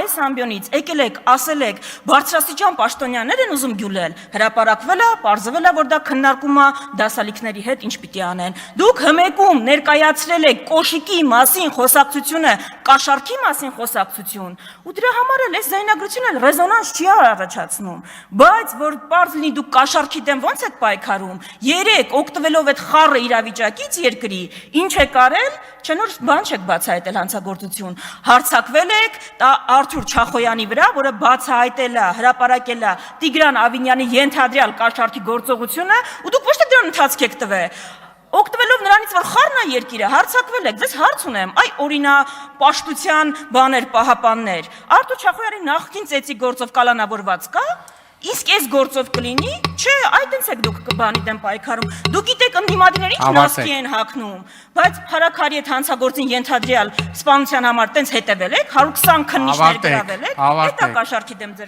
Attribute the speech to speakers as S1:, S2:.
S1: այս ամբիոնից եկել եք, ասել եք, բարձրաստիճան պաշտոնյաներ են ուզում գյուլել, հրապարակվել է, պարզվել է, որ դա քննարկում է դասալիքների հետ ինչ պիտի անեն։ Դուք հմեկում ներկայացրել եք կոշիկի մասին խոսակցությունը, կաշառքի մասին խոսակցություն, ու դրա համար էլ այս զայնագրությունը ռեզոնանս չի առաջացնում, բայց որ պարզ լինի դուք կաշառքի դեմ ո՞նց եք պայքարում, երեք օգտվելով այդ խառը իրավիճակից երկրի, ինչ եք արել, չէ՞ նոր բան չեք բացահայտել հանցագործություն, հարձակվել եք Արթուր Չախոյանի վրա, որը բացահայտել է, հրապարակել է Տիգրան Ավինյանի ենթադրյալ կաշառքի գործողությունը, ու դուք ոչ թե դրան ընթացք եք տվել, օգտվելով նրանից, որ խառն է երկիրը, հարձակվել եք, ձեզ հարց ունեմ, այ օրինապաշտության բաներ, պահապաններ, Արթուր Չախոյանի նախկին ծեծի գործով կալանավորված կա, իսկ այս գործով կլինի, չէ, այդպես եք դուք բանի դեմ պայքարում, դուք գիտեք ընդդիմադիրների ինչ նասկի են հագնում, բայց Փարաքարի այդ հանցագործին ենթադրյալ սպանության համար տենց հետևել եք, 120 քննիչներ գրավել եք, դա կաշառքի դեմ ձեր